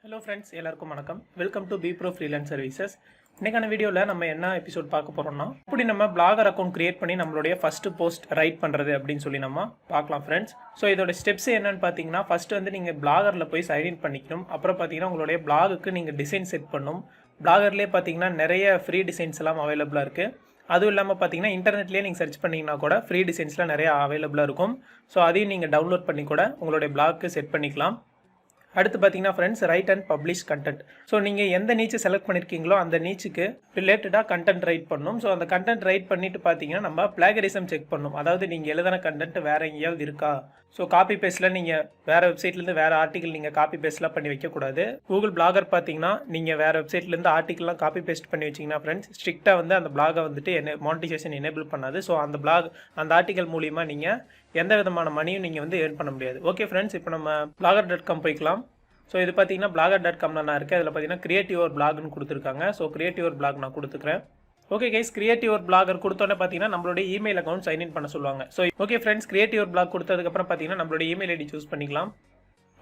Hello friends, எல்லாருக்கும் வணக்கம். Welcome to BeProFreelanceServices. இன்னைக்கான வீடியோவில் நம்ம என்ன எபிசோட் பார்க்க போறோம்னா, எப்படி நம்ம பிளாகர் அக்கௌண்ட் கிரியேட் பண்ணி நம்மளுடைய ஃபர்ஸ்ட் போஸ்ட் ரைட் பண்ணுறது அப்படின்னு சொல்லி நம்ம பார்க்கலாம் ஃப்ரெண்ட்ஸ். ஸோ இதோட ஸ்டெப்ஸ் என்னன்னு பார்த்தீங்கன்னா, ஃபர்ஸ்ட் வந்து நீங்கள் பிளாகரில் போய் சைன்இன் பண்ணிக்கணும். அப்புறம் பார்த்தீங்கன்னா உங்களுடைய பிளாகுக்கு நீங்கள் டிசைன் செட் பண்ணணும். பிளாகர்லேயே பார்த்தீங்கன்னா நிறைய ஃப்ரீ டிசைன்ஸ் எல்லாம் அவைலபிளாக இருக்குது. அதுவும் இல்லாமல் பார்த்தீங்கன்னா இன்டர்நெட்லேயே நீங்கள் சர்ச் பண்ணிங்கன்னா கூட ஃப்ரீ டிசைன்ஸ்லாம் நிறைய அவைலபிளாக இருக்கும். ஸோ அதையும் நீங்கள் டவுன்லோட் பண்ணி கூட உங்களுடைய பிளாக்கு செட் பண்ணிக்கலாம். அடுத்து பார்த்தீங்கன்னா friends, right and publish content. So நீங்கள் எந்த நீச்சு செலக்ட் பண்ணியிருக்கீங்களோ அந்த நீச்சுக்கு ரிலேட்டடாக கண்டென்ட் ரைட் பண்ணணும். ஸோ அந்த கண்டென்ட் ரைட் பண்ணிட்டு பார்த்தீங்கன்னா நம்ம பிளாகரிசம் செக் பண்ணணும். அதாவது நீங்கள் எழுதின கண்டென்ட் வேறு எங்கேயாவது இருக்கா. ஸோ காப்பி பேஸ்ட்டில் நீங்கள் வேறு வெப்சைட்லேருந்து வேறு ஆர்டிக்கல் நீங்கள் காப்பி பேஸ்ட்லாம் பண்ணி வைக்கக்கூடாது. கூகுள் பிளாகர் பார்த்தீங்கன்னா நீங்கள் வேறு வெப்சைட்லேருந்து ஆர்டிக்கல்லாம் காப்பி பேஸ்ட் பண்ணி வச்சிங்கன்னா ஃப்ரெண்ட்ஸ், ஸ்ட்ரிக்டாக வந்து அந்த பிளாகை வந்துட்டு மானிட்டைசேஷன் எனேபிள் பண்ணாது. ஸோ அந்த ஆர்டிக்கல் மூலிமா நீங்கள் எந்த விதமான மணியும் நீங்கள் வந்து ஏர்ன் பண்ண முடியாது. ஓகே ஃப்ரெண்ட்ஸ், இப்போ நம்ம blogger.com போய்க்கலாம். ஸோ இது பார்த்தீங்கன்னா blogger.comல நான் இருக்கேன். அதில் பார்த்தீங்கன்னா கிரியேட் யுவர் பிளாக்னு கொடுத்துருக்காங்க. ஸோ கிரியேட் யுவர் பிளாக் நான் கொடுத்துக்கிறேன். Okay guys, create your Blogger கொடுத்தோன்னே பார்த்தீங்கன்னா நம்மளுடைய இமெயில் அக்கௌண்ட் சைன்இன் பண்ண சொல்லுவாங்க. So okay friends, create your blog கொடுத்ததுக்கப்புறம் பார்த்தீங்கன்னா நம்மளுடைய இமெயில் ஐடி சூஸ் பண்ணிக்கலாம்.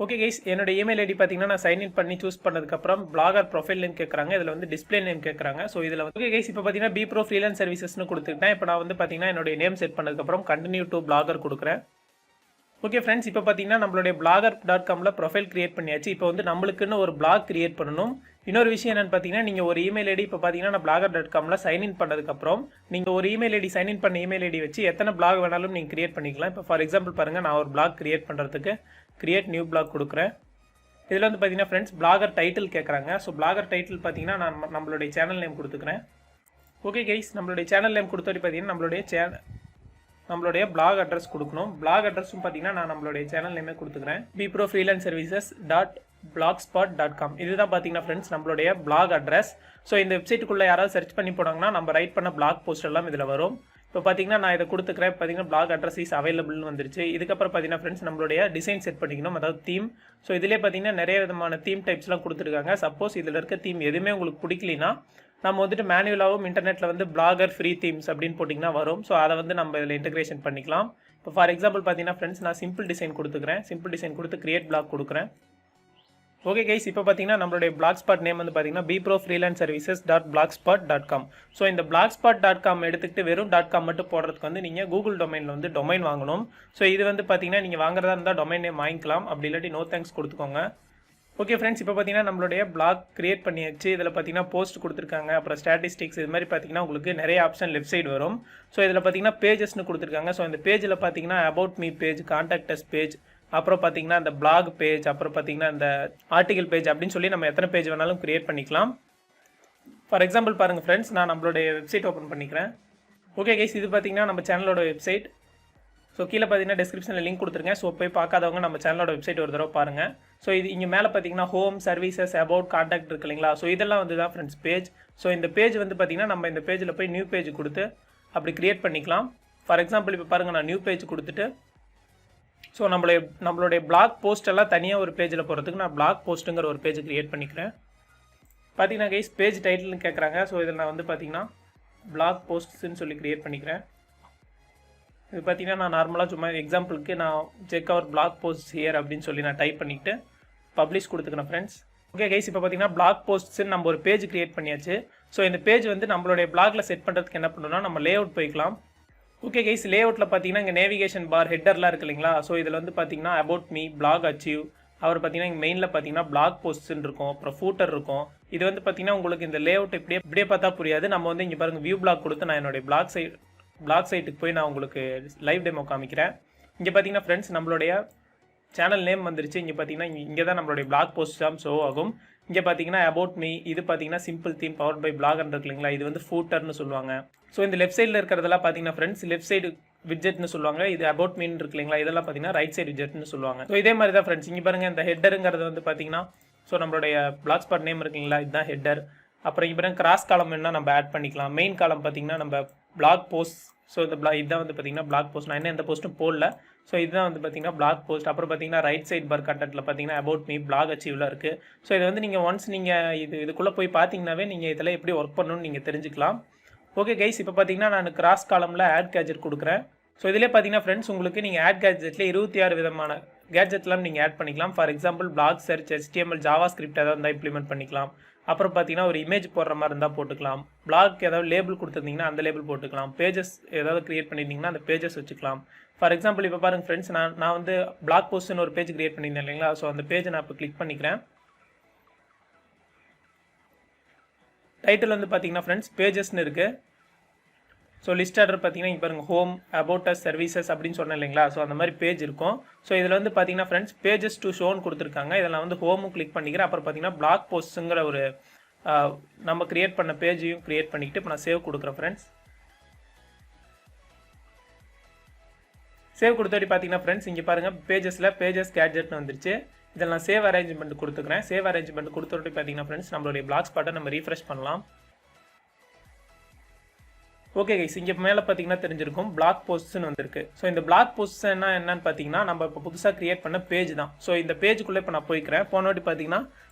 ஓகே கைஸ், என்னோட இமெயில் ஐடி பார்த்தீங்கன்னா நான் சைன்இன் பண்ணி சூஸ் பண்ணதுக்கப்புறம் பிளாகர் ப்ரொஃபைல் நேம் கேட்குறாங்க. இதில் வந்து டிஸ்பிளே நேம் கேட்குறாங்க. ஸோ இதில் ஓகே கைஸ், இப்போ பார்த்தீங்கன்னா BeProFreelanceServicesனு கொடுத்துக்கிட்டேன். இப்போ நான் வந்து பார்த்தீங்கன்னா என்னுடைய நேம் செட் பண்ணதுக்கப்புறம் கண்டினியூ டு பிளாகர் கொடுக்குறேன். ஓகே ஃப்ரெண்ட்ஸ், இப்போ பார்த்தீங்கன்னா நம்மளுடைய blogger.comல ப்ரொஃபைல் கிரியேட் பண்ணியாச்சு. இப்போ வந்து நம்மளுக்குன்னு ஒரு பிளாக் கிரியேட் பண்ணணும். இன்னொரு விஷயம் என்னென்னு பார்த்தீங்கன்னா, நீங்கள் ஒரு இமெயில் ஐடி இப்போ பார்த்தீங்கன்னா நான் blogger.comல சைன்இன் பண்ணதுக்கப்புறம் நீங்கள் ஒரு இமெயில் ஐடி சைன்இன் பண்ண இமெயில் ஐடி வச்சு எத்தனை பிளாக் வேணாலும் நீங்கள் கிரியேட் பண்ணிக்கலாம். இப்போ ஃபார் எக்ஸாம்பிள் பாருங்கள், நான் ஒரு பிளாக் கிரியேட் பண்ணுறதுக்கு கிரியேட் நியூ பிளாக் கொடுக்குறேன். இதில் வந்து பார்த்தீங்கன்னா ஃப்ரெண்ட்ஸ் பிளாகர் டைட்டில் கேட்குறாங்க. ஸோ பிளாகர் டைட்டில் பார்த்தீங்கன்னா நான் நம்மளுடைய சேனல் நேம் கொடுத்துக்கிறேன். ஓகே கைஸ், நம்மளுடைய சேனல் நேம் கொடுத்தோடி பார்த்தீங்கன்னா நம்மளுடைய பிளாக் அட்ரஸ் கொடுக்கணும். பிளாக் அட்ரஸும் பார்த்தீங்கன்னா நான் நம்மளுடைய சேனல் நேமே கொடுத்துக்கிறேன். BeProFreelanceServices.blogspot.com. இதுதான் பார்த்தீங்கன்னா ஃப்ரெண்ட்ஸ் நம்மளுடைய பிளாக் அட்ரஸ். ஸோ இந்த வெப்சைட்டுக்குள்ளே யாராவது சர்ச் பண்ணி போனாங்கன்னா நம்ம ரைட் பண்ண பிளாக் போஸ்ட் எல்லாம் இதில் வரும். இப்போ பார்த்தீங்கன்னா நான் இதை கொடுத்துக்கிறேன். பார்த்தீங்கன்னா பிளாக் அட்ரஸ் இஸ் அவைலபிள்னு வந்துருச்சு. இதுக்கப்புறம் பார்த்தீங்கன்னா ஃப்ரெண்ட்ஸ் நம்மளுடைய டிசைன் செட் பண்ணிக்கணும், அதாவது தீம். ஸோ இதிலே பார்த்தீங்கன்னா நிறைய விதமான தீம் டைப்ஸ்லாம் கொடுத்துருக்காங்க. சப்போஸ் இதில் இருக்க தீம் எதுவுமே உங்களுக்கு பிடிக்கலனா நம்ம வந்துட்டு மேனுவலாகவும் இன்டர்நெட்டில் வந்து பிளாகர் ஃப்ரீ தீம்ஸ் அப்படின்னு போட்டிங்கன்னா வரும். ஸோ அதை வந்து நம்ம இதில் இன்டகிரேஷன் பண்ணிக்கலாம். இப்போ ஃபார் எக்ஸாம்பிள் பார்த்தீங்கன்னா ஃப்ரெண்ட்ஸ், நான் சிம்பிள் டிசைன் கொடுத்துக்கிறேன். சிம்பிள் டிசைன் கொடுத்து கிரியேட் பிளாக் கொடுக்குறேன். ஓகே கைஸ், இப்போ பார்த்தீங்கன்னா நம்மளுடைய பிளாக் ஸ்பாட் நேம் வந்து பார்த்தீங்கன்னா BeProFreelanceServices.blogspot.com. ஸோ இந்த blogspot.com எடுத்துக்கிட்டு வெறும் .com மட்டும் போடுறதுக்கு வந்து நீங்கள் கூகுள் டொமைனில் வந்து டொமைன் வாங்கணும். ஸோ இது வந்து பார்த்தீங்கன்னா நீங்கள் வாங்குறதா இருந்தால் டொமைன் நேம் வாங்கிக்கலாம். அப்படி இல்லாட்டி நோ தேங்க்ஸ் கொடுத்துக்கோங்க. ஓகே ஃப்ரெண்ட்ஸ், இப்போ பார்த்தீங்கன்னா நம்மளுடைய பிளாக் கிரியேட் பண்ணியாச்சு. இதில் பார்த்தீங்கன்னா போஸ்ட் கொடுத்துருக்காங்க, அப்புறம் ஸ்டாட்டிஸ்டிக்ஸ், இது மாதிரி பார்த்தீங்கன்னா உங்களுக்கு நிறைய ஆப்ஷன் லெஃப்ட் சைடு வரும். ஸோ இதில் பார்த்தீங்கன்னா பேஜஸ்னு கொடுத்துருக்காங்க. ஸோ இந்த பேஜில் பார்த்தீங்கன்னா about me page, contact as page, அப்புறம் பார்த்தீங்கன்னா இந்த பிளாக் பேஜ், அப்புறம் பார்த்தீங்கன்னா இந்த ஆர்டிகல் பேஜ் அப்படின்னு சொல்லி நம்ம எத்தனை பேஜ் வேணாலும் கிரியேட் பண்ணிக்கலாம். ஃபார் எக்ஸாம்பிள் பாருங்கள் ஃப்ரெண்ட்ஸ், நான் நம்மளுடைய வெப்சைட் ஓப்பன் பண்ணிக்கிறேன். ஓகே கைஸ், இது பார்த்தீங்கன்னா நம்ம சேனலோட வெப்சைட். ஸோ கீழே பார்த்தீங்கன்னா டிஸ்கிரிப்ஷனில் லிங்க் கொடுத்துருங்க. ஸோ போய் பார்க்காதவங்க நம்ம சேனலோட வெப்சைட் ஒரு தடவை பாருங்கள். ஸோ இது இங்கே மேலே பார்த்தீங்கன்னா ஹோம், சர்வீசஸ், அபவுட், கான்டாக்ட் இருக்கு இல்லைங்களா. ஸோ இதெல்லாம் வந்து தான் ஃப்ரெண்ட்ஸ் பேஜ். ஸோ இந்த பேஜ் வந்து பார்த்தீங்கன்னா நம்ம இந்த பேஜில் போய் நியூ பேஜ் கொடுத்து அப்படி கிரியேட் பண்ணிக்கலாம். ஃபார் எக்ஸாம்பிள் இப்போ பாருங்கள், நான் நியூ பேஜ் கொடுத்துட்டு ஸோ நம்மளுடைய பிளாக் போஸ்ட் எல்லாம் தனியாக ஒரு பேஜில் போகிறதுக்கு நான் பிளாக் போஸ்ட்டுங்கிற ஒரு பேஜ் கிரியேட் பண்ணிக்கிறேன். பார்த்தீங்கன்னா கைஸ், பேஜ் டைட்டில்னு கேட்குறாங்க. ஸோ இதில் நான் வந்து பார்த்தீங்கன்னா பிளாக் போஸ்ட்ஸ்ன்னு சொல்லி கிரியேட் பண்ணிக்கிறேன். இது பார்த்தீங்கன்னா நான் நார்மலாக சும்மா எக்ஸாம்பிளுக்கு நான் check our blog post here அப்படின்னு சொல்லி நான் டைப் பண்ணிவிட்டு பப்ளிஷ் கொடுத்துக்கிறேன் ஃப்ரெண்ட்ஸ். ஓகே கைஸ், இப்போ பார்த்தீங்கன்னா பிளாக் போஸ்ட்ஸ்ன்னு நம்ம ஒரு பேஜ் கிரியேட் பண்ணியாச்சு. ஸோ இந்த பேஜ் வந்து நம்மளுடைய பிளாகில் செட் பண்ணுறதுக்கு என்ன பண்ணணும்னா நம்ம லே அவுட் போய்க்கலாம். ஓகே கைஸ், லே அவுட்டில் பார்த்தீங்கன்னா இங்கே நேவிகேஷன் பார், ஹெட்டர்லாம் இருக்கு இல்லைங்களா. ஸோ இதில் வந்து பார்த்தீங்கன்னா அபவுட் மீ, பிளாக் அச்சீவ், அவர் பார்த்தீங்கன்னா இங்கே மெயினில் பார்த்தீங்கன்னா பிளாக் போஸ்ட்ஸ்ன்னு இருக்கும், அப்புறம் ஃபூட்டர் இருக்கும். இது வந்து பார்த்தீங்கன்னா உங்களுக்கு இந்த லே அவுட் இப்படியே பார்த்தா புரியாது. நம்ம வந்து இங்கே பாருங்கள் வியூ பிளாக் கொடுத்து நான் என்னுடைய பிளாக் சைட்டுக்கு போய் நான் உங்களுக்கு லைவ் டெமோ காமிக்கிறேன். இங்கே பார்த்தீங்கன்னா ஃப்ரெண்ட்ஸ் நம்மளுடைய சேனல் நேம் வந்துருச்சு. இங்கே பார்த்தீங்கன்னா இங்கே தான் நம்மளுடைய பிளாக் போஸ்ட் தான் ஷோ ஆகும். இங்கே பார்த்தீங்கன்னா அபவுட் மீ, இது பார்த்தீங்கன்னா simple theme powered by Blogger இருக்கு இல்லைங்களா. இது வந்து ஃபூட்டர்னு சொல்லுவாங்க. ஸோ இந்த லெஃப்ட் சைடில் இருக்கிறதெல்லாம் பார்த்தீங்கன்னா ஃப்ரெண்ட்ஸ் லெஃப்ட் சைடு விட்ஜெட்னு சொல்லுவாங்க. இது அபவுட் மீன் இருக்கு இல்லைங்களா, இதெல்லாம் பார்த்தீங்கன்னா ரைட் சைடு விட்ஜெட்னு சொல்லுவாங்க. ஸோ இதே மாதிரி தான் ஃப்ரெண்ட்ஸ் இங்கே பாருங்கள், இந்த ஹெட்டருங்கிறது வந்து பார்த்தீங்கன்னா ஸோ நம்மளுடைய பிளாக் ஸ்பாட் நேம் இருக்குங்களா, இதுதான் ஹெட்டர். அப்புறம் இப்போ கிராஸ் காலம் வேணால் நம்ம ஆட் பண்ணிக்கலாம். மெயின் காலம் பார்த்தீங்கன்னா நம்ம பிளாக் போஸ்ட். ஸோ இந்த இதுதான் வந்து பார்த்தீங்கன்னா பிளாக் போஸ்ட். நான் என்ன எந்த போஸ்ட்டும் போடல. ஸோ இதுதான் வந்து பார்த்தீங்கன்னா பிளாக் போஸ்ட். அப்புறம் பார்த்தீங்கன்னா ரைட் சைட் பார் கண்டென்ட்டில் பார்த்தீங்கன்னா அபவுட் மீ, பிளாக் அச்சீவ்ல இருக்குது. ஸோ இது வந்து நீங்கள் ஒன்ஸ் நீங்கள் இதுக்குள்ளே போய் பார்த்தீங்கன்னாவே நீங்கள் இதில் எப்படி ஒர்க் பண்ணணும்னு நீங்கள் தெரிஞ்சுக்கலாம். ஓகே கைஸ், இப்போ பார்த்தீங்கன்னா நான் கிராஸ் காலமில் ஆட் கேஜெட் கொடுக்குறேன். ஸோ இதிலே பார்த்தீங்கன்னா ஃப்ரெண்ட்ஸ் உங்களுக்கு நீங்கள் ஆட் கேஜெட்டில் 26 விதமான கேட்ஜெட்லாம் நீங்கள் ஆட் பண்ணிக்கலாம். For example blog search, HTML, JavaScript ஏதாவது இருந்தால் இம்ப்ளிமெண்ட் பண்ணிக்கலாம். அப்புறம் பார்த்தீங்கன்னா ஒரு இமேஜ் போடுற மாதிரி இருந்தால் போட்டுக்கலாம். பிளாக் ஏதாவது லேபிள் கொடுத்துருந்தீங்கன்னா அந்த லேபிள் போட்டுக்கலாம். பேஜஸ் ஏதாவது கிரியேட் பண்ணியிருந்தீங்கன்னா அந்த பேஜஸ் வச்சுக்கலாம். ஃபார் எக்ஸாம்பிள் இப்போ பாருங்கள் ஃப்ரெண்ட்ஸ், நான் வந்து பிளாக் போஸ்ட்னு ஒரு பேஜ் கிரியேட் பண்ணியிருந்தேன் இல்லைங்களா? ஸோ அந்த பேஜை நான் இப்போ கிளிக் பண்ணிக்கிறேன். டைட்டில் வந்து பார்த்தீங்கன்னா ஃப்ரெண்ட்ஸ் பேஜஸ்ன்னு இருக்குது. ஸோ லிஸ்ட் ஆர்டர் பார்த்தீங்கன்னா இங்கே பாருங்கள் ஹோம், அபவுட் அஸ், சர்வீசஸ் அப்படின்னு சொன்னேன் இல்லைங்களா? ஸோ அந்த மாதிரி பேஜ் இருக்கும். ஸோ இதில் வந்து பார்த்தீங்கன்னா ஃப்ரெண்ட்ஸ் பேஜஸ் டு ஷோன்னு கொடுத்துருக்காங்க. இதில் நான் வந்து ஹோமும் கிளிக் பண்ணிக்கிறேன். அப்புறம் பார்த்தீங்கன்னா பிளாக் போஸ்ட்டுங்கிற ஒரு நம்ம கிரியேட் பண்ண பேஜையும் கிரியேட் பண்ணிக்கிட்டு இப்போ நான் சேவ் கொடுக்குறேன் ஃப்ரெண்ட்ஸ். சேவ் கொடுத்தோடி பார்த்தீங்கன்னா ஃப்ரெண்ட்ஸ் இங்கே பாருங்கள் பேஜஸ் கேட்ஜெட்னு வந்துருச்சு. இதில் நான் சேவ் அரேஞ்ச்மெண்ட் கொடுத்துக்கிறேன். சேவ் அரேஞ்ச்மெண்ட் கொடுத்தோடி பார்த்தீங்கன்னா ஃப்ரெண்ட்ஸ் நம்மளுடைய பிளாக் ஸ்பாட்டை நம்ம ரீஃப்ரெஷ் பண்ணலாம். ஓகே கைஸ், இங்கே மேலே பார்த்தீங்கன்னா தெரிஞ்சிருக்கும் பிளாக் போஸ்ட்னு வந்திருக்கு. ஸோ இந்த பிளாக் போஸ்ட் என்னன்னு பார்த்தீங்கன்னா நம்ம இப்போ புதுசாக கிரியேட் பண்ண பேஜ் தான். ஸோ இந்த பேஜுக்குள்ளே இப்போ நான் போய்க்கிறேன். போனோட்டி பார்த்தீங்கன்னா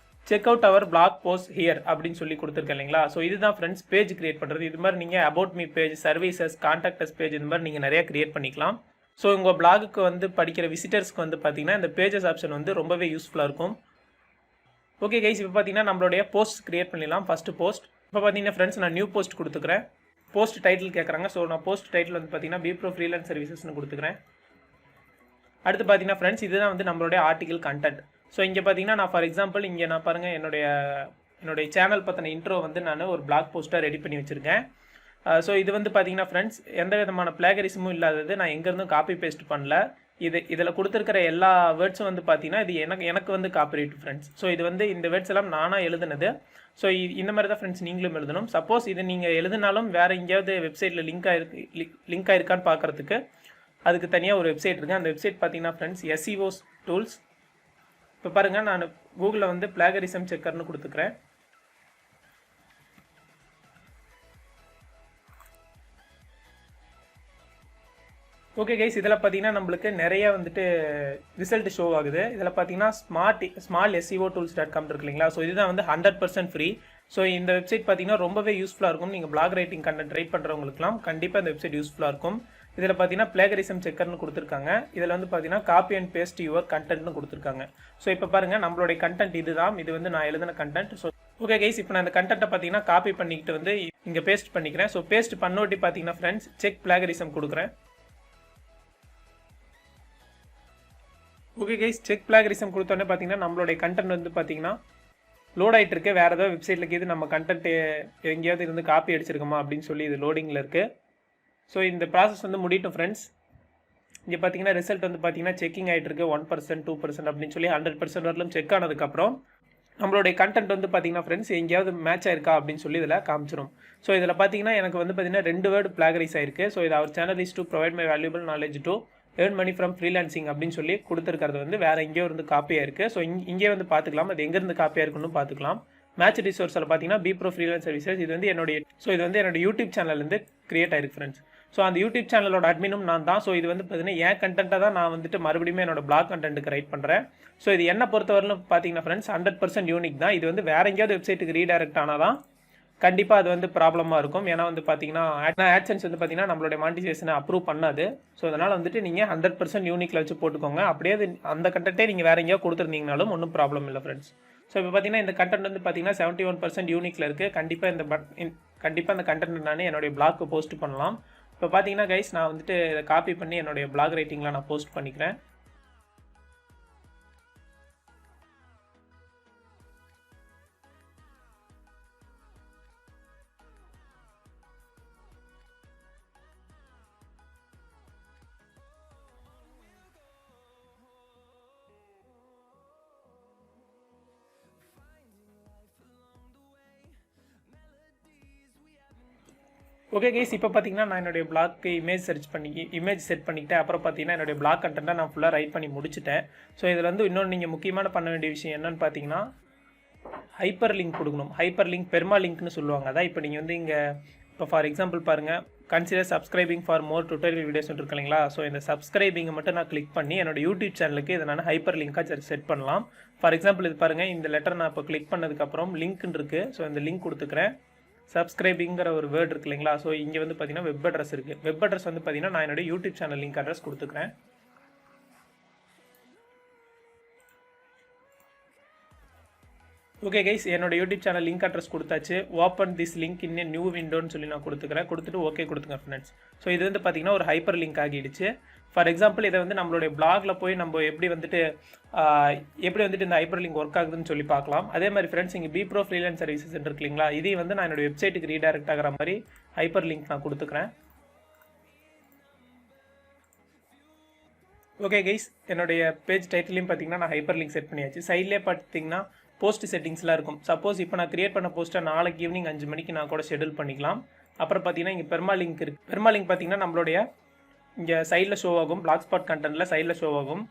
check out our blog post here அப்படின்னு சொல்லி கொடுத்துருக்கேன் இல்லைங்களா? ஸோ இதுதான் ஃப்ரெண்ட்ஸ் பேஜ் கிரியேட் பண்ணுறது. இது மாதிரி நீங்கள் about me page, services, contacts page இந்த மாதிரி நீங்கள் நிறைய கிரியேட் பண்ணிக்கலாம். ஸோ உங்கள் பிளாகுக்கு வந்து படிக்கிற விசிட்டர்ஸ்க்கு வந்து பார்த்தீங்கன்னா இந்த பேஜஸ் ஆப்ஷன் வந்து ரொம்பவே யூஸ்ஃபுல்லாக இருக்கும். ஓகே கைஸ், இப்போ பார்த்தீங்கன்னா நம்மளுடைய போஸ்ட் கிரியேட் பண்ணிடலாம். ஃபஸ்ட்டு போஸ்ட் இப்போ பார்த்தீங்கன்னா ஃப்ரெண்ட்ஸ் நான் நியூ போஸ்ட் கொடுத்துக்கிறேன். போஸ்ட் டைட்டில் கேட்குறாங்க. ஸோ நான் போஸ்ட் டைட்டில் வந்து பார்த்தீங்கன்னா BeProFreelanceServicesனு கொடுத்துக்கிறேன். அடுத்து பார்த்தீங்கன்னா ஃப்ரெண்ட்ஸ் இதுதான் வந்து நம்மளுடைய ஆர்டிகல் கண்டென்ட். ஸோ இங்கே பார்த்தீங்கன்னா நான் ஃபார் எக்ஸாம்பிள் இங்கே நான் பாருங்கள் என்னுடைய சேனல் பற்றின இன்ட்ரோ வந்து நான் ஒரு பிளாக் போஸ்ட்டாக ரெடி பண்ணி வச்சுருக்கேன். ஸோ இது வந்து பார்த்தீங்கன்னா ஃப்ரெண்ட்ஸ் எந்த விதமான பிளாகரிசமும் இல்லாதது. நான் எங்கேருந்தும் காப்பி பேஸ்ட் பண்ணல. இதில் கொடுத்துருக்கிற எல்லா வேர்ட்ஸும் வந்து பார்த்தீங்கன்னா இது எனக்கு வந்து காப்பிரைட் ஃப்ரெண்ட்ஸ். ஸோ இது வந்து இந்த வேர்ட்ஸ் எல்லாம் நானாக எழுதுனது. ஸோ இந்த மாதிரி தான் ஃப்ரெண்ட்ஸ் நீங்களும் எழுதணும். சப்போஸ் இது நீங்கள் எழுதினாலும் வேறு எங்கேயாவது வெப்சைட்டில் லிங்க் ஆயிருக்கான்னு பார்க்குறதுக்கு அதுக்கு தனியாக ஒரு வெப்சைட் இருக்குது. அந்த வெப்சைட் பார்த்தீங்கன்னா ஃப்ரெண்ட்ஸ் SEO டூல்ஸ். இப்போ பாருங்கள் நான் கூகுளில் வந்து பிளாகரிசம் செக்கர்னு கொடுத்துக்கிறேன். ஓகே கைஸ், இதில் பார்த்தீங்கன்னா நம்மளுக்கு நிறைய வந்துட்டு ரிசல்ட் ஷோ ஆகுது. இதில் பார்த்தீங்கன்னா ஸ்மால் SEOtools.com இருக்கு இல்லைங்களா? ஸோ இதுதான் வந்து 100% ஃப்ரீ. ஸோ இந்த வெப்சைட் பார்த்தீங்கன்னா ரொம்பவே யூஸ்ஃபுல்லாக இருக்கும். நீங்கள் பிளாக் ரைட்டிங் கண்டென்ட் ரைட் பண்ணுறவங்களுக்குலாம் கண்டிப்பாக இந்த வெப்சைட் யூஸ்ஃபுல்லாக இருக்கும். இதில் பார்த்தீங்கன்னா பிளாகரிசம் செக்கர்னு கொடுத்துருக்காங்க. இதில் வந்து பார்த்தீங்கன்னா காப்பி அண்ட் பேஸ்ட் யுவர் கண்டென்ட்னு கொடுத்துருக்காங்க. ஸோ இப்போ பாருங்கள் நம்மளுடைய கண்டென்ட் இதுதான். இது வந்து நான் எழுதின கண்டென்ட். ஸோ ஓகே கைஸ், இப்போ நான் இந்த கண்டென்ட்டை பார்த்தீங்கன்னா காப்பி பண்ணிக்கிட்டு வந்து இங்கே பேஸ்ட் பண்ணிக்கிறேன். ஸோ பேஸ்ட் பண்ணோட்டி பார்த்தீங்கன்னா ஃப்ரெண்ட்ஸ் செக் பிளாகரிசம் கொடுக்குறேன். ஓகே கைஸ், செக் பிளாகரிசம் கொடுத்தோன்னே பார்த்தீங்கன்னா நம்மளுடைய கண்டென்ட் வந்து பார்த்தீங்கன்னா லோட் ஆகிட்டு இருக்கு. வேறு ஏதாவது வெப்சைட்டில் இது நம்ம கண்டென்ட் எங்கேயாவது இருந்து காப்பி அடிச்சிருக்கோமா அப்படின்னு சொல்லி இது லோடிங்கில் இருக்குது. ஸோ இந்த ப்ராசஸ் வந்து முடியட்டும் ஃப்ரெண்ட்ஸ். இங்கே பார்த்தீங்கன்னா ரிசல்ட் வந்து பார்த்தீங்கன்னா செக்கிங் ஆகிட்டு இருக்கு. 1%, 2% அப்படின்னு சொல்லி 100% வரலும் செக் ஆனதுக்கப்புறம் நம்மளுடைய கண்டென்ட் வந்து பார்த்தீங்கன்னா ஃப்ரெண்ட்ஸ் எங்கேயாவது மேட்ச் ஆயிருக்கா அப்படின்னு சொல்லி இதில் காமிச்சிடும். ஸோ இதில் பார்த்தீங்கன்னா எனக்கு வந்து பார்த்தீங்கன்னா 2 வேர்டு பிளாகரைஸ் ஆயிருக்கு. ஸோ இது our channel is to provide my valuable knowledge to earn money from freelancing அப்படின்னு சொல்லி கொடுத்துருக்கிறது வந்து வேறு எங்கேயோ இருந்து காப்பியாக இருக்குது. ஸோ இங்கே வந்து பார்த்துக்கலாம் அது எங்கேருந்து காப்பியாக இருக்குன்னு பார்த்துக்கலாம். மேட்ச் ரிசோர்ஸில் பார்த்தீங்கன்னா BeProFreelanceServices இது வந்து என்னோட யூடியூப் சேனல்லேருந்து கிரியேட் ஆயிருக்கு ஃப்ரெண்ட்ஸ். ஸோ அந்த யூடியூப் சேனலோட அட்மினும் நான் தான். ஸோ இது வந்து பார்த்தீங்கன்னா என் கண்டென்ட்டை தான் நான் வந்துட்டு மறுபடியும் என்னோட பிளாக் கண்டென்ட்டுக்கு ரைட் பண்ணுறேன். ஸோ இது என்ன பொறுத்தவரையிலும் பார்த்தீங்கன்னா ஃப்ரெண்ட்ஸ் 100% யூனிக் தான். இது வந்து வேறு எங்கேயாவது வெப்சைட்டுக்கு ரீடைரக்ட் ஆனால் தான் கண்டிப்பாக அது வந்து ப்ராப்ளமாக இருக்கும். ஏன்னா வந்து பார்த்தீங்கன்னா AdSense வந்து பார்த்தீங்கன்னா நம்மளுடைய மானிட்டைசேஷனை அப்ரூவ் பண்ணாது. ஸோ அதனால் வந்துட்டு நீங்கள் 100% யூனிக்கில் வச்சு போட்டுக்கோங்க. அப்படியே அந்த கண்டென்ட்டே நீங்கள் வேறு எங்கேயோ கொடுத்துருந்தீங்கனாலும் ஒன்றும் ப்ராப்ளம் இல்லை ஃப்ரெண்ட்ஸ். ஸோ இப்போ பார்த்தீங்கன்னா இந்த கண்டென்ட் வந்து பார்த்தீங்கன்னா 71% யூனிக்கில் இருக்குது. கண்டிப்பாக இந்த கண்டென்ட் நான் என்னுடைய பிளாக்கு போஸ்ட் பண்ணலாம். இப்போ பார்த்தீங்கன்னா கைஸ் நான் வந்துட்டு இதை காப்பி பண்ணி என்னுடைய பிளாக் ரைட்டிங்கில் நான் போஸ்ட் பண்ணிக்கிறேன். ஓகே கைஸ், இப்போ பார்த்தீங்கன்னா நான் என்னுடைய பிளாக்கு இமேஜ் செட் பண்ணிக்கிட்டேன். அப்புறம் பார்த்தீங்கன்னா என்னுடைய பிளாக் கண்டென்ட்டை நான் ஃபுல்லாக ரைட் பண்ணி முடிச்சிட்டேன். ஸோ இதில் வந்து இன்னொன்று நீங்கள் முக்கியமான பண்ண வேண்டிய விஷயம் என்னன்னு பார்த்தீங்கன்னா ஹைப்பர் லிங்க் கொடுக்கணும். ஹைப்பர் லிங்க் பெர்மா லிங்க்னு சொல்லுவாங்க. அதான் இப்போ நீங்கள் வந்து இங்கே இப்போ ஃபார் எக்ஸாம்பிள் பாருங்கள், consider subscribing for more tutorial videos இருக்கு இல்லைங்களா? ஸோ இந்த சப்ஸ்கிரைபிங்கை மட்டும் நான் கிளிக் பண்ணி என்னோட யூடியூப் சேனலுக்கு இதை நான் ஹைப்பர் லிங்காக செட் பண்ணலாம். ஃபார் எக்ஸாம்பிள் இது பாருங்கள், இந்த லெட்டர் நான் இப்போ கிளிக் பண்ணதுக்கப்புறம் லிங்க்னு இருக்குது. ஸோ இந்த லிங்க் கொடுத்துக்கிறேன். சப்ஸ்கிரைபிங்கிற ஒரு வேர்ட் இருக்கு இல்லைங்களா? ஸோ இங்கே வந்து பார்த்தீங்கன்னா வெப் அட்ரஸ் இருக்குது. வெப் அட்ரஸ் வந்து பார்த்தீங்கன்னா நான் என்னோட யூடியூப் சேனல் லிங்க் அட்ரஸ் கொடுத்துக்கிறேன். ஓகே கைஸ், என்னோட யூடியூப் சேனல் லிங்க் அட்ரஸ் கொடுத்தாச்சு. Open this link in new விண்டோன்னு சொல்லி நான் கொடுத்துட்டு ஓகே கொடுத்துங்க ஃப்ரெண்ட்ஸ். ஸோ இது வந்து பார்த்தீங்கன்னா ஒரு ஹைப்பர் லிங்க் ஆகிடுச்சு. ஃபார் எக்ஸாம்பிள் இதை வந்து நம்மளுடைய பிளாகில் போய் நம்ம எப்படி வந்துட்டு இந்த ஹைப்பர் லிங்க் ஒர்க் ஆகுதுன்னு சொல்லி பார்க்கலாம். அதே மாதிரி ஃப்ரெண்ட்ஸ், இங்கே BePro Freelance Services இருக்கு இல்லைங்களா, இதையும் வந்து நான் என்னோட வெப்சைட்டுக்கு ரீடைரக்ட் ஆகிற மாதிரி ஹைப்பர் லிங்க் நான் கொடுத்துக்கிறேன். ஓகே கைஸ், என்னுடைய பேஜ் டைட்டிலையும் பார்த்தீங்கன்னா நான் ஹைப்பர் லிங்க் செட் பண்ணியாச்சு. சைட்லேயே பார்த்தீங்கன்னா போஸ்ட் செட்டிங்ஸ்லாம் இருக்கும். சப்போஸ் இப்போ நான் கிரியேட் பண்ண போஸ்ட்டை நாளைக்கு ஈவினிங் 5 மணிக்கு நான் கூட ஷெடியூல் பண்ணிக்கலாம். அப்புறம் பார்த்தீங்கன்னா இங்கே பெர்மா லிங்க் இருக்குது. பெர்மா லிங்க் பார்த்தீங்கன்னா நம்மளுடைய இங்கே சைடில் ஷோ ஆகும், பிளாக் ஸ்பாட் கண்டென்ட்டில் சைடில் ஷோ ஆகும்.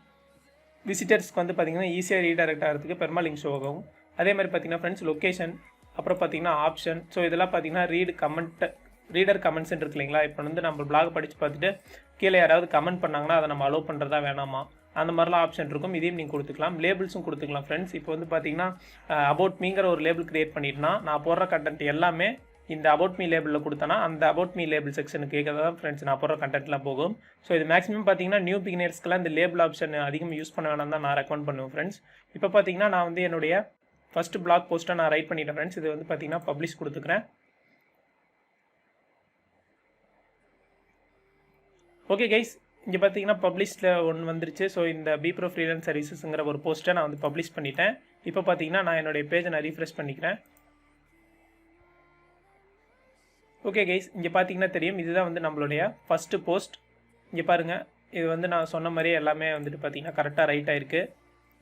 விசிட்டர்ஸ்க்கு வந்து பார்த்தீங்கன்னா ஈஸியாக ரீடைரக்ட் ஆகிறதுக்கு பெர்மா லிங்க் ஷோ ஆகும். அதே மாதிரி பார்த்தீங்கன்னா ஃப்ரெண்ட்ஸ், லொக்கேஷன், அப்புறம் பார்த்தீங்கன்னா ஆப்ஷன். ஸோ இதெல்லாம் பார்த்தீங்கன்னா ரீடர் கமெண்ட்ஸ் இருக்கு இல்லைங்களா. இப்போ வந்து நம்ம பிளாக் படித்து பார்த்துட்டு கீழே யாராவது கமெண்ட் பண்ணாங்கன்னா அதை நம்ம அலோவ் பண்ணுறதா வேணாமா, அந்த மாதிரிலாம் ஆப்ஷன் இருக்கும். இதையும் நீங்கள் கொடுத்துக்கலாம். லேபிள்ஸும் கொடுத்துக்கலாம் ஃப்ரெண்ட்ஸ். இப்போ வந்து பார்த்தீங்கன்னா அபவுட் மீங்கிற ஒரு லேபிள் கிரியேட் பண்ணிட்டுனா நான் போடுற கண்டென்ட் எல்லாமே இந்த அபவுட் மீ லேபிளில் கொடுத்தனா அந்த அபவுட் மீ லேபிள் செக்ஷனுக்கு தான் ஃப்ரெண்ட்ஸ் நான் போடுற கண்டென்ட்லாம் போகும். ஸோ இது மேக்ஸிமம் பார்த்தீங்கன்னா நியூ பிகினர்ஸ்க்கெல்லாம் இந்த லேபிள் ஆப்ஷன் அதிகம் யூஸ் பண்ண வேணாம் தான் நான் ரெக்கமெண்ட் பண்ணுவேன் ஃப்ரெண்ட்ஸ். இப்போ பார்த்தீங்கன்னா நான் வந்து என்னுடைய ஃபஸ்ட்டு பிளாக் போஸ்ட்டை நான் ரைட் பண்ணிட்டேன் ஃப்ரெண்ட்ஸ். இது வந்து பார்த்தீங்கன்னா பப்ளிஷ் கொடுத்துக்கிறேன். ஓகே கைஸ், இங்கே பார்த்தீங்கன்னா பப்ளிஷில் ஒன்று வந்துருச்சு. ஸோ இந்த BePro Freelance Servicesங்கிற ஒரு போஸ்ட்டை நான் வந்து பப்ளிஷ் பண்ணிட்டேன். இப்போ பார்த்தீங்கன்னா நான் என்னுடைய பேஜை நான் ரீஃப்ரெஷ் பண்ணிக்கிறேன். ஓகே கைஸ், இங்கே பார்த்தீங்கன்னா தெரியும், இதுதான் வந்து நம்மளுடைய ஃபஸ்ட்டு போஸ்ட். இங்கே பாருங்கள், இது வந்து நான் சொன்ன மாதிரியே எல்லாமே வந்துட்டு பார்த்தீங்கன்னா கரெக்டாக ரைட்டாக இருக்குது.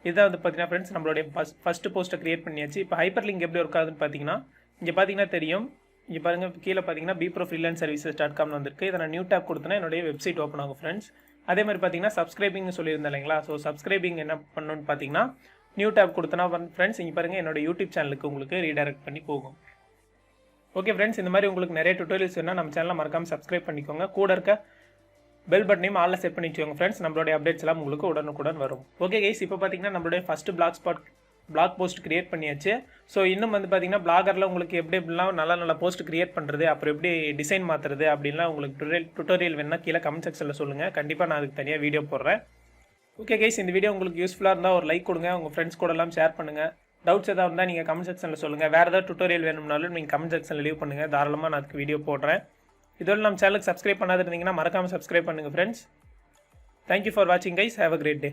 இதுதான் வந்து பார்த்தீங்கன்னா ஃப்ரெண்ட்ஸ் நம்மளுடைய ஃபஸ்ட்டு போஸ்ட்டை க்ரியேட் பண்ணியாச்சு. இப்போ ஹைப்பர் லிங்க் எப்படி ஒர்க் ஆகுதுன்னு பார்த்தீங்கன்னா இங்கே பார்த்தீங்கன்னா தெரியும். இங்கே பாருங்கள், கீழே பார்த்தீங்கன்னா BeProFreelanceServices.com வந்திருக்கு. இதை நான் நியூ டேப் கொடுத்தேன்னா என்னுடைய வெப்சைட் ஓப்பன் ஆகும் ஃப்ரெண்ட்ஸ். அதே மாதிரி பார்த்தீங்கன்னா சப்ஸ்கிரைபிங்னு சொல்லியிருந்தேன் இல்லைங்களா. ஸோ சப்ஸ்கிரைபிங் என்ன பண்ணணும்னு பார்த்தீங்கன்னா நியூ டேப் கொடுத்தனா ஃப்ரெண்ட்ஸ் இங்கே பாருங்கள் என்னோட யூடியூப் சேனலுக்கு உங்களுக்கு ரீடைரக்ட் பண்ணி போகும். ஓகே ஃப்ரெண்ட்ஸ், இந்த மாதிரி உங்களுக்கு நிறைய டுட்டோரியல்ஸ் வேணால் நம்ம சேனலை மறக்காமல் சப்ஸ்கிரைப் பண்ணிக்கோங்க. கூட இருக்க பெல் பட்டனையும் ஆளில் செட் பண்ணி வச்சுக்கோங்க ஃப்ரெண்ட்ஸ். நம்மளுடைய அப்டேட்ஸ் எல்லாம் உங்களுக்கு உடனுக்குடன் வரும். ஓகே கைஸ், இப்போ பார்த்தீங்கன்னா நம்மளுடைய ஃபஸ்ட்டு பிளாக் போஸ்ட் கிரியேட் பண்ணியாச்சு. ஸோ இன்னும் வந்து பார்த்தீங்கன்னா பிளாகரில் உங்களுக்கு எப்படிலாம் நல்ல போஸ்ட் கிரியேட் பண்ணுறது, அப்புறம் எப்படி டிசைன் மாற்றுறது அப்படின்லாம் உங்களுக்கு டுட்டோரியல் வேணால் கீழே கமெண்ட் செக்ஷனில் சொல்லுங்கள். கண்டிப்பாக நான் அதுக்கு தனியாக வீடியோ போடுறேன். ஓகே கைஸ், இந்த வீடியோ உங்களுக்கு யூஸ்ஃபுல்லாக இருந்தால் ஒரு லைக் கொடுங்க, உங்கள் ஃப்ரெண்ட்ஸ் கூட எல்லாம் ஷேர் பண்ணுங்கள். டவுட்ஸ் எதாவது இருந்தால் நீங்கள் கமெண்ட் செக்ஷனில் சொல்லுங்கள். வேறு ஏதாவது டுட்டோரியல் வேணும்னாலும் நீங்கள் கமெண்ட் செக்ஷனில் லீவ் பண்ணுங்கள். தாராளமாக நான் அதுக்கு வீடியோ போடுறேன். இதோட நம்ம சேனலுக்கு சப்ஸ்கிரைப் பண்ணாத இருந்தீங்கன்னா மறக்காமல் சப்ஸ்கிரைப் பண்ணுங்கள் ஃப்ரெண்ட்ஸ். தேங்க்யூ ஃபார் வாட்சிங் guys. Have a great day.